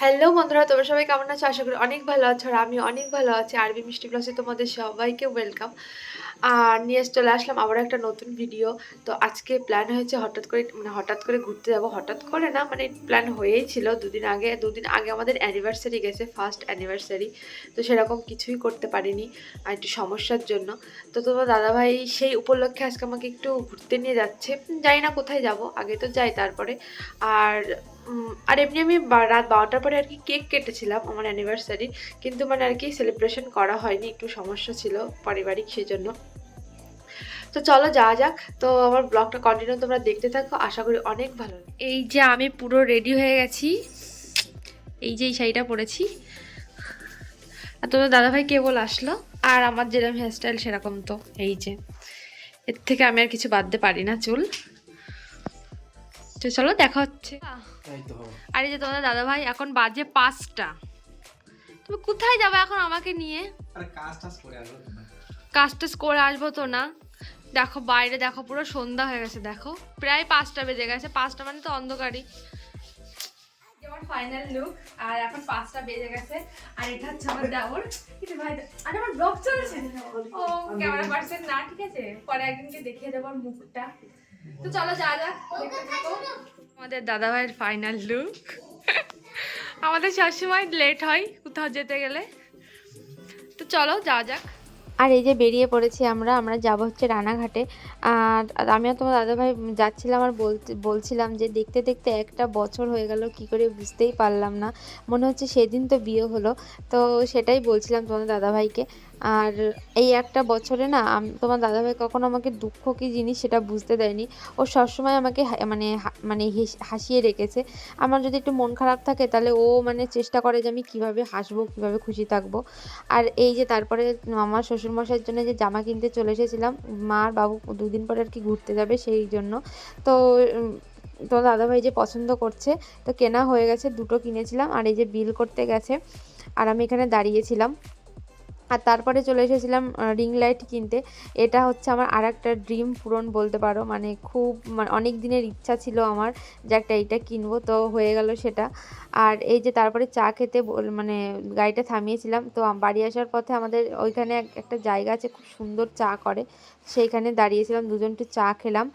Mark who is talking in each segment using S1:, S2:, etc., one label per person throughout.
S1: Hello বন্ধুরা, তোমরা সবাই কেমন আছো? আশা করি অনেক ভালো আছো। আর আমি অনেক ভালো আছি। আরবি মিষ্টি প্লাসে তোমাদের সবাইকে ওয়েলকাম। আর নিয়ে চলে আসলাম আবারও একটা নতুন ভিডিও। তো আজকে প্ল্যান হয়েছে হঠাৎ করে ঘুরতে যাব। হঠাৎ করে না, মানে প্ল্যান হয়েই ছিল দুদিন আগে আমাদের অ্যানিভার্সারি গেছে, ফার্স্ট অ্যানিভার্সারি। তো সেরকম কিছুই করতে পারিনি আর একটু সমস্যার জন্য। তো তোমার দাদাভাই সেই উপলক্ষে আজকে আমাকে একটু ঘুরতে নিয়ে যাচ্ছে। জানি না কোথায় যাব, আগে তো যাই তারপরে। আর আর এমনি আমি রাত 12টার পরে আর কি কেক কেটেছিলাম আমার অ্যানিভার্সারি, কিন্তু মানে আর কি সেলিব্রেশন করা হয়নি, একটু সমস্যা ছিল পারিবারিক, সেই জন্য। তো চলো যাওয়া যাক। তো আমার ব্লগটা কন্টিনিউ তোমরা দেখতে থাকো, আশা করি অনেক ভালো লাগবে। এই যে আমি পুরো রেডি হয়ে গেছি, এই যে এই শাড়িটা পরেছি। আর তোমার দাদাভাই কেবল আসলো। আর আমার যেরকম হেয়ারস্টাইল সেরকম। তো এই যে এর থেকে আমি আর কিছু বাদতে পারি না চুল। তো চলো দেখা হচ্ছে। আর এই যে তোমাদের দাদাভাই, এখন বাজে 5টা। তুমি কোথায় যাবে এখন আমাকে নিয়ে? কাজ টাজ করে আসবো তো না। দেখো বাইরে, দেখো পুরো সন্ধ্যা হয়ে গেছে, দেখো প্রায় 5টা বেজে গেছে। 5টা মানে তো অন্ধকারই। আমার ফাইনাল লুক। আর এখন 5টা বেজে গেছে। আর এটা হচ্ছে আমার দেওর। কিন্তু ভাই, আর আমার ব্লগ চলছে। ও ক্যামেরা পার্সন না, ঠিক আছে, পরে একদিনকে দেখিয়ে দেবো মুখটা। তো চলো যা যাক, দেখতে থাকো। আমাদের দাদাভাইয়ের ফাইনাল লুক। আমাদের সবসময় লেট হয় কোথাও যেতে গেলে। তো চলো যাওয়া যাক। আর এই যে বেরিয়ে পড়েছি আমরা যাব হচ্ছে রানাঘাটে। আর আমি আর তোমার দাদাভাই যাচ্ছিলাম, আর বলছিলাম যে দেখতে দেখতে একটা বছর হয়ে গেল কি করে বুঝতেই পারলাম না। মনে হচ্ছে সেদিন তো বিয়ে হলো। তো সেটাই বলছিলাম তোমার দাদাভাইকে। আর এই একটা বছরে না তোমার দাদাভাই কখনো আমাকে দুঃখ কী জিনিস সেটা বুঝতে দেয়নি। ও সবসময় আমাকে মানে হাসিয়ে রেখেছে। আমার যদি একটু মন খারাপ থাকে তাহলে ও মানে চেষ্টা করে যে আমি কীভাবে হাসবো, কীভাবে খুশি থাকবো। আর এই যে তারপরে আমার শ্বশুরমশাইয়ের জন্য যে জামা কিনতে চলে এসেছিলাম, মা আর বাবু দুদিন পরে আর কি ঘুরতে যাবে সেই জন্য। তো তো দাদাভাই যে পছন্দ করছে, তো কেনা হয়ে গেছে, দুটো কিনেছিলাম। আর এই যে বিল করতে গেছে, আর আমি এখানে দাঁড়িয়েছিলাম। আর তারপরে চলে এসেছিলাম রিং লাইট কিনতে। এটা হচ্ছে আমার আর একটা ড্রিম পূরণ বলতে পারো, মানে খুব মানে অনেক দিনের ইচ্ছা ছিল আমার যে একটা এইটা কিনবো, তো হয়ে গেল সেটা। আর এই যে তারপরে চা খেতে মানে গাড়িটা থামিয়েছিলাম। তো বাড়ি আসার পথে আমাদের ওইখানে একটা জায়গা আছে, খুব সুন্দর চা করে, সেইখানে দাঁড়িয়েছিলাম, দুজন একটু চা খেলাম।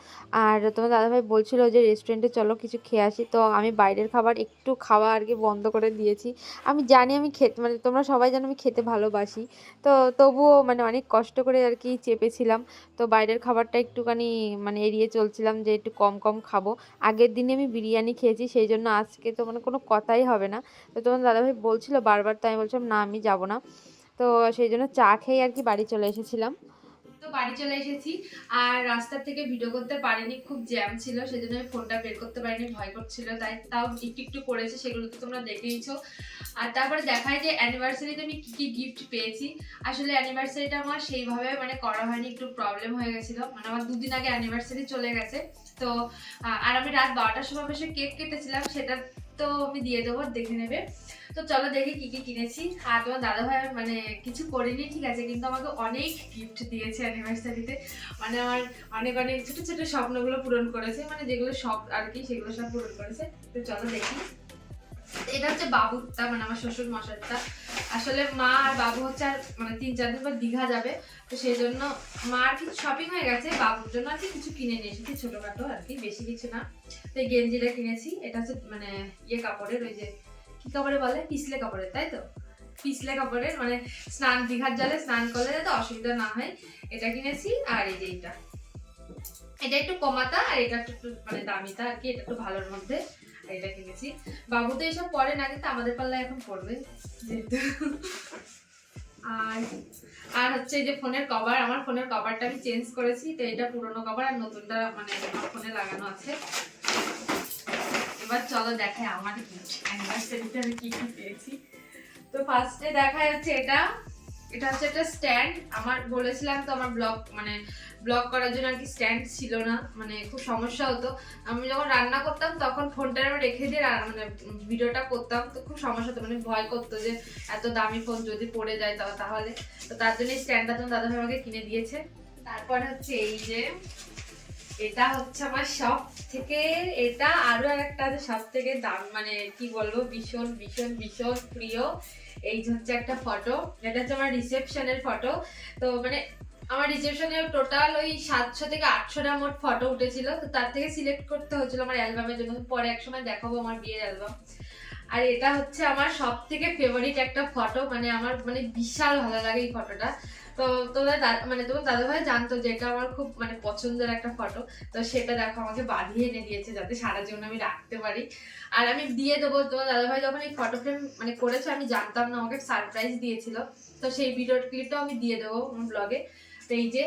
S1: আর তোমার দাদাভাই বলছিল যে রেস্টুরেন্টে চলো কিছু খেয়ে আসি। তো আমি বাইরের খাবার একটু খাওয়া আর কি বন্ধ করে দিয়েছি। আমি জানি আমি খেতে, মানে তোমরা সবাই জানো আমি খেতে ভালোবাসি। তো তবুও মানে অনেক কষ্ট করে আর কি চেপেছিলাম। তো বাইরের খাবারটা একটুখানি মানে এড়িয়ে চলছিলাম, যে একটু কম কম খাবো। আগের দিনে আমি বিরিয়ানি খেয়েছি, সেই জন্য আজকে তো মানে কোনো কথাই হবে না। তো তোমার দাদাভাই বলছিল বারবার, তাই আমি বলছিলাম না আমি যাবো না। তো সেই জন্য চা খেয়ে আর কি বাড়ি চলে এসেছিলাম। তো বাড়ি চলে এসেছি। আর রাস্তার থেকে ভিডিও করতে পারিনি, খুব জ্যাম ছিল, সেজন্য আমি ফোনটা বের করতে পারিনি, ভয় করছিল, তাই তাও একটু একটু করেছি, সেগুলো তো তোমরা দেখেইছো। আর তারপরে দেখায় যে অ্যানিভার্সারিতে আমি কি কি গিফট পেয়েছি। আসলে অ্যানিভার্সারিটা আমার সেইভাবে মানে করা হয়নি, একটু প্রবলেম হয়ে গেছিল, মানে আমার 2 দিন আগে অ্যানিভার্সারি চলে গেছে। তো আর আমি রাত 12টার সময় বসে কেক কেটেছিলাম, সেটা তো আমি দিয়ে দেবো, দেখে নেবে। তো চলো দেখি কি কি কিনেছি। আর তোমার দাদাভাই মানে কিছু করিনি, ঠিক আছে, কিন্তু আমাকে অনেক গিফট দিয়েছে অ্যানিভার্সারিতে। মানে আমার অনেক অনেক ছোট ছোট স্বপ্নগুলো পূরণ করেছে, মানে যেগুলো সব আর কি সেগুলো সব পূরণ করেছে। তো চলো দেখি। এটা হচ্ছে বাবুরটা, মানে আমার শ্বশুর মশাইটা। আসলে মা আর বাবু হচ্ছে আর মানে 3-4 দিন পর দীঘা যাবে, তো সেই জন্য মার কিছু শপিং হয়ে গেছে, বাবুর জন্য আর কি কিছু কিনে নিয়ে এসেছি, ছোটখাটো আর কি, বেশি কিছু না। তো এই গেঞ্জিটা কিনেছি, এটা হচ্ছে মানে ইয়ে কাপড়ের, ওই যে কি কাপড়ে বলে, পিছলে কাপড়ের, তাই তো, পিছলে কাপড়ের, মানে স্নান, দীঘার জলে স্নান করলে যাতে অসুবিধা না হয়, এটা কিনেছি। আর এই যে এটা একটু কমাতা, আর এটা একটু মানে দামিতা আর কি, এটা একটু ভালোর মধ্যে। এটা কিনেছি। বাবু তো এইসব পরে না, কিন্তু আমাদের পাল্লায় এখন পড়বে যেহেতু। আর আর হচ্ছে এই যে ফোনের কভার, আমার ফোনের কভারটা আমি চেঞ্জ করেছি, তো এটা পুরনো কভার আর নতুনটা মানে আমার ফোনে লাগানো আছে। এবার চলো দেখাই আমার অ্যানিভার্সারিতে আমি কি কি পেয়েছি। তো ফার্স্টে দেখা যাচ্ছে এটা হচ্ছে একটা স্ট্যান্ড। আমার বলেছিলাম তো আমার ব্লগ করার জন্য আর কি স্ট্যান্ড ছিল না, মানে খুব সমস্যা হতো। আমি যখন রান্না করতাম তখন ফোনটা আমি রেখে দিয়ে মানে ভিডিওটা করতাম, তো খুব সমস্যা হতো, মানে ভয় করতো যে এত দামি ফোন যদি পড়ে যায় তাহলে। তো তার জন্য এই স্ট্যান্ডটা তোমার দাদাভাই আমাকে কিনে দিয়েছে। তারপরে হচ্ছে এই যে এটা হচ্ছে আমার সব থেকে, এটা আরো একটা আছে সব থেকে দাম, মানে কি বলবো, ভীষণ ভীষণ ভীষণ প্রিয়। এই যে হচ্ছে একটা ফটো, এটা হচ্ছে আমার রিসেপশনের ফটো। তো মানে আমার রিসেপশনে টোটাল ওই 700 থেকে 800টা মোট ফটো উঠেছিল। তো তার থেকে সিলেক্ট করতে হয়েছিল আমার অ্যালবামের জন্য, পরে একসময় দেখাবো আমার বিয়ের অ্যালবাম। আর এটা হচ্ছে আমার সব থেকে ফেভারিট একটা ফটো, মানে আমার মানে বিশাল ভালো লাগে এই ফটোটা। তো তোমার মানে তোমার দাদাভাই জানতো যে এটা আমার খুব মানে পছন্দের একটা ফটো। তো সেটা দেখো আমাকে বাঁধিয়ে এনে দিয়েছে যাতে সারা জীবন আমি রাখতে পারি। আর আমি দিয়ে দেবো, তোমার দাদাভাই যখন এই ফটো ফ্রেম মানে করেছে আমি জানতাম না, আমাকে সারপ্রাইজ দিয়েছিল। তো সেই ভিডিও ক্লিপটাও আমি দিয়ে দেবো আমার ব্লগে। তো এই যে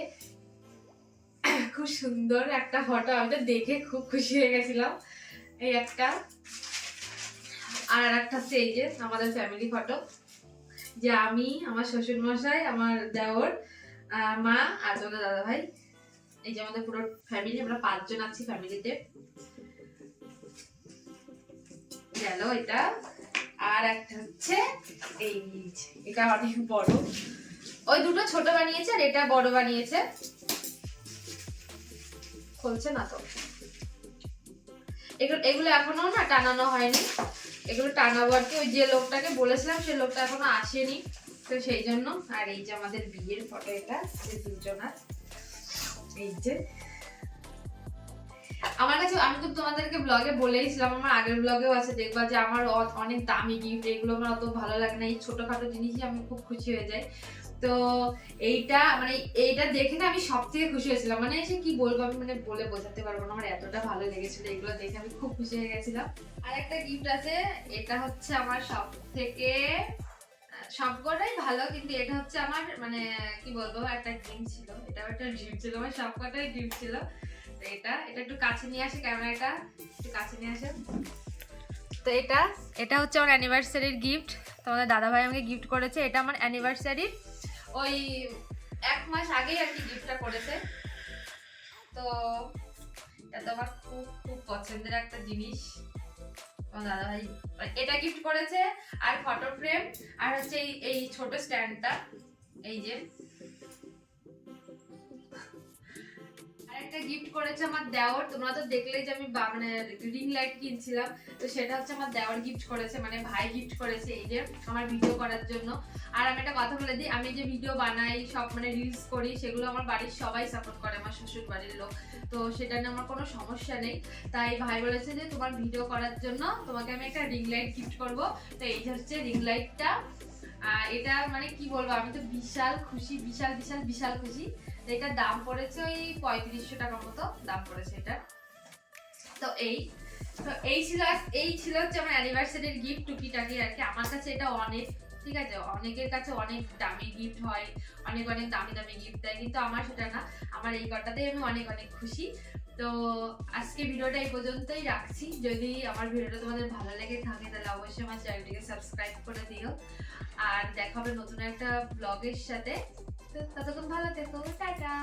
S1: খুব সুন্দর একটা ফটো, আমি তো দেখে খুব খুশি হয়ে গেছিলাম। এই একটা, আর একটা হচ্ছে এই যে আমাদের ফ্যামিলি ফটো, যে আমি, আমার শ্বশুর মশাই, আমার দেওর, মা আর তোমাদের দাদা ভাই। এই যে আমাদের পুরো ফ্যামিলি, আমরা 5 জন আছি ফ্যামিলিতে। গেল এটা। আর একটা হচ্ছে এই, এটা অনেক বড়, ওই দুটো ছোট বানিয়েছে আর এটা বড় বানিয়েছে। খুলছে না তো, এগুলো এখনো না টানানো হয়নি, এগুলো টানাবো আর কি। ওই যে লোকটাকে বলেছিলাম সেই লোকটা এখনো আসেনি, তো সেই জন্য। আর এই যে আমাদের বিয়ের ফটো, এটা দুজনার। এই যে আমার কাছে, আমি তো তোমাদেরকে ব্লগে বলেইছিলাম, আমার আগের ব্লগেও আছে, দেখবা যে আমার অনেক দামি গিফট, এগুলো আমার অত ভালো লাগে না, এই ছোটখাটো জিনিসই আমি খুব খুশি হয়ে যাই। তো এইটা মানে এইটা দেখে না আমি সব থেকে খুশি হয়েছিলাম, মানে এসে কি বলবো আমি, মানে বলে বোঝাতে পারবো না, আমার এতটা ভালো লেগেছিল এগুলো দেখে, আমি খুব খুশি হয়ে গেছিলাম। আর একটা গিফট আছে, এটা হচ্ছে আমার সব থেকে, সবকটাই ভালো, কিন্তু এটা হচ্ছে আমার মানে কি বলবো একটা ড্রিম ছিল, এটাও একটা ড্রিম ছিল, আমার সবকটাই ড্রিম ছিল। তো এটা একটু কাছে নিয়ে আসে, ক্যামেরাটা একটু কাছে নিয়ে আসে। তো এটা এটা হচ্ছে আমার অ্যানিভার্সারির গিফট, তোমাদের দাদাভাই আমাকে গিফট করেছে। এটা আমার অ্যানিভার্সারির ওই 1 মাস আগেই আর কি গিফটটা করেছে। তো এটা তো আমার খুব খুব পছন্দের একটা জিনিস, তোমার দাদাভাই এটা গিফট করেছে। আর ফটো ফ্রেম, আর হচ্ছে এই ছোট স্ট্যান্ডটা, এই যে একটা গিফট করেছে আমার দেওর। তোমরা তো দেখলেই যে আমি মানে রিং লাইট কিনছিলাম, তো সেটা হচ্ছে আমার দেওর গিফট করেছে, মানে ভাই গিফট করেছে এই যে আমার ভিডিও করার জন্য। আর আমি একটা কথা বলে দিই, আমি যে ভিডিও বানাই সব মানে রিলস করি, সেগুলো আমার বাড়ির সবাই সাপোর্ট করে, আমার শ্বশুর বাড়ির লোক। তো সেটা নিয়ে আমার কোনো সমস্যা নেই। তাই ভাই বলেছে যে তোমার ভিডিও করার জন্য তোমাকে আমি একটা রিং লাইট গিফট করবো। তো এই হচ্ছে রিং লাইটটা। এটা মানে কি বলবো, আমি তো বিশাল খুশি, বিশাল বিশাল বিশাল খুশি। এটার দাম পড়েছে ওই 3500 টাকার মতো দাম পড়েছে এটা। তো এই ছিল হচ্ছে আমার অ্যানিভার্সারির গিফট, টুকিটাকি আর কি। আমার কাছে এটা অনেক, ঠিক আছে, অনেকের কাছে অনেক দামি গিফট হয়, অনেক অনেক দামি দামি গিফট দেয়, কিন্তু আমার সেটা না, আমার এই কটাতেই আমি অনেক অনেক খুশি। তো আজকে ভিডিওটা এই পর্যন্তই রাখছি। যদি আমার ভিডিওটা তোমাদের ভালো লেগে থাকে তাহলে অবশ্যই আমার চ্যানেলটিকে সাবস্ক্রাইব করে দিও। আর দেখা হবে নতুন একটা ব্লগের সাথে। তো ততক্ষণ ভালো থেকো, টাটা।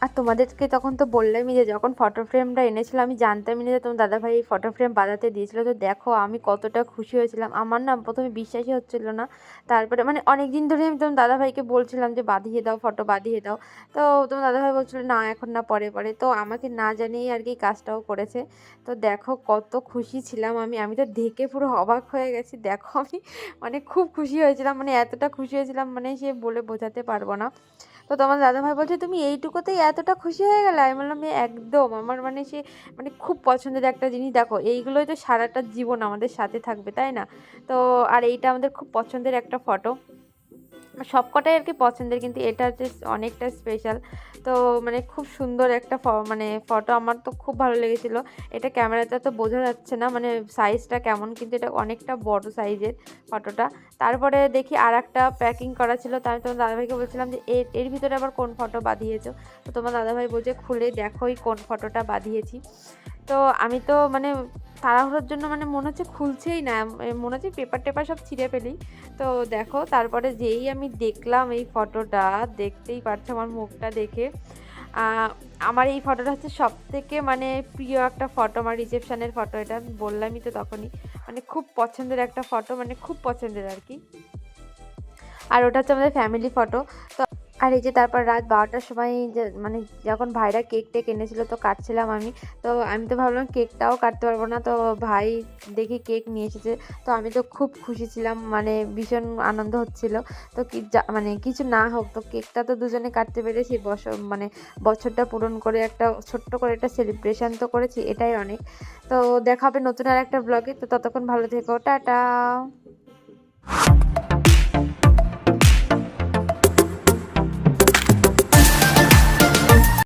S2: আর তোমাদেরকে তখন তো বললামই যে যখন ফটো ফ্রেমটা এনেছিলাম আমি জানতামই না যে তোমার দাদাভাই এই ফটো ফ্রেম বানাতে দিয়েছিল। তো দেখো আমি কতটা খুশি হয়েছিলাম, আমার না প্রথমে বিশ্বাসই হচ্ছিল না। তারপরে মানে অনেক দিন ধরে আমি তোমার দাদাভাইকে বলছিলাম যে বাঁধিয়ে দাও, ফটো বাঁধিয়ে দাও। তো তোমার দাদাভাই বলছিল না এখন না, পরে পরে। তো আমাকে না জানিয়েই আর কি কাজটাও করেছে। তো দেখো কত খুশি ছিলাম আমি, আমি তো দেখে পুরো অবাক হয়ে গেছি। দেখো আমি মানে খুব খুশি হয়েছিলাম, মানে এতটা খুশি হয়েছিলাম মানে সে বলে বোঝাতে পারবো না। তো তোমার দাদাভাই বলছে তুমি এইটুকুতেই এতটা খুশি হয়ে গেলে? আমি বললাম একদম, আমার মানে সে মানে খুব পছন্দের একটা জিনিস। দেখো এইগুলোই তো সারাটা জীবন আমাদের সাথে থাকবে, তাই না? তো আর এইটা আমাদের খুব পছন্দের একটা ফটো, সবকটাই আর কি পছন্দের, কিন্তু এটা হচ্ছে অনেকটা স্পেশাল। তো মানে খুব সুন্দর একটা মানে ফটো, আমার তো খুব ভালো লেগেছিল। এটা ক্যামেরাতে তো বোঝা যাচ্ছে না মানে সাইজটা কেমন, কিন্তু এটা অনেকটা বড় সাইজের ফটোটা। তারপরে দেখি আর একটা প্যাকিং করা ছিল, তো আমি তোমার দাদাভাইকে বলছিলাম যে এর ভিতরে আবার কোন ফটো বাঁধিয়েছো? তো তোমার দাদাভাই বলছে খুলে দেখোই কোন ফটোটা বাঁধিয়েছি। তো আমি তো মানে তাড়াহুড়োর জন্য মানে মনে হচ্ছে খুলছেই না, মনে হচ্ছে পেপার টেপার সব ছিঁড়ে ফেলি। তো দেখো তারপরে যেই আমি দেখলাম এই ফটোটা, দেখতেই পারছো আমার মুখটা দেখে। আমার এই ফটোটা হচ্ছে সব থেকে মানে প্রিয় একটা ফটো, আমার রিসেপশনের ফটো। এটা আমি বললামই তো তখনই, মানে খুব পছন্দের একটা ফটো, মানে খুব পছন্দের আর কি। আর ওটা হচ্ছে আমাদের ফ্যামিলি ফটো। তো আর এই যে তারপর রাত 12টার সময় যে মানে যখন ভাইরা কেক টেক এনেছিল তো কাটছিলাম আমি। তো আমি তো ভাবলাম কেকটাও কাটতে পারবো না, তো ভাই দেখি কেক নিয়ে এসেছে। তো আমি তো খুব খুশি ছিলাম, মানে ভীষণ আনন্দ হচ্ছিল। তো কি মানে কিছু না হোক, তো কেকটা তো দুজনে কাটতে পেরেছি, মানে বছরটা পূরণ করে একটা ছোট্ট করে একটা সেলিব্রেশন তো করেছি, এটাই অনেক। তো দেখা হবে নতুন আর একটা ব্লগে। তো ততক্ষণ ভালো থেকো, টাটা।